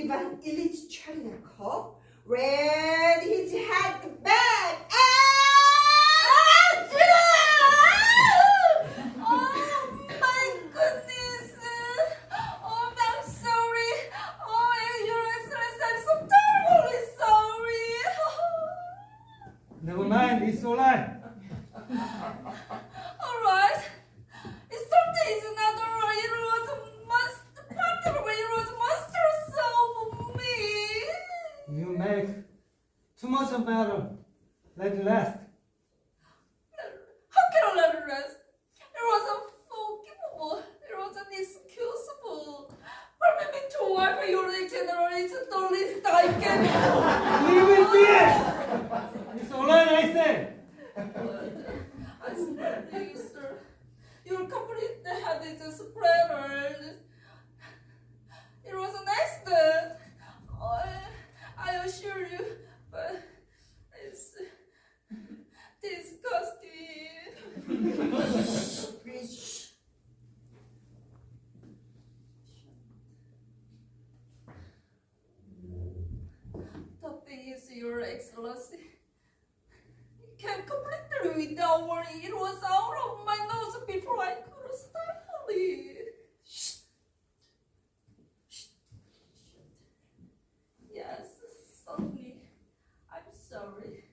Ivan Ilyich Chernikov read his head back. Oh my goodness! Oh, I'm sorry. Oh, Your Excellency, I'm so terribly sorry. Never mind, it's alright. All right. It's 30 is another. It was a practically it was monstrous of me. You make too much of matter. Let it last. How can I let it rest? It was unforgivable. It was inexcusable. Permit me to wipe your general. It's the least I can do. Leave it be! It's alright, I say. I swear to you, sir. Your complete head is spread. It was an accident. I assure you, but it's disgusting. Please. The thing is, Your Excellency, you can completely without worry. It was out of my nose before I could stifle it. Yes, certainly. I'm sorry.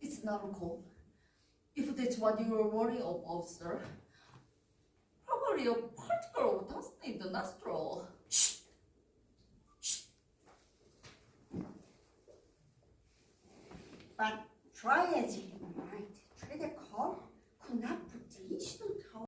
It's not a cold. If that's what you were worrying about, sir, probably a particle of dust in the nostril. But try as you might, Chernikov could not put the incident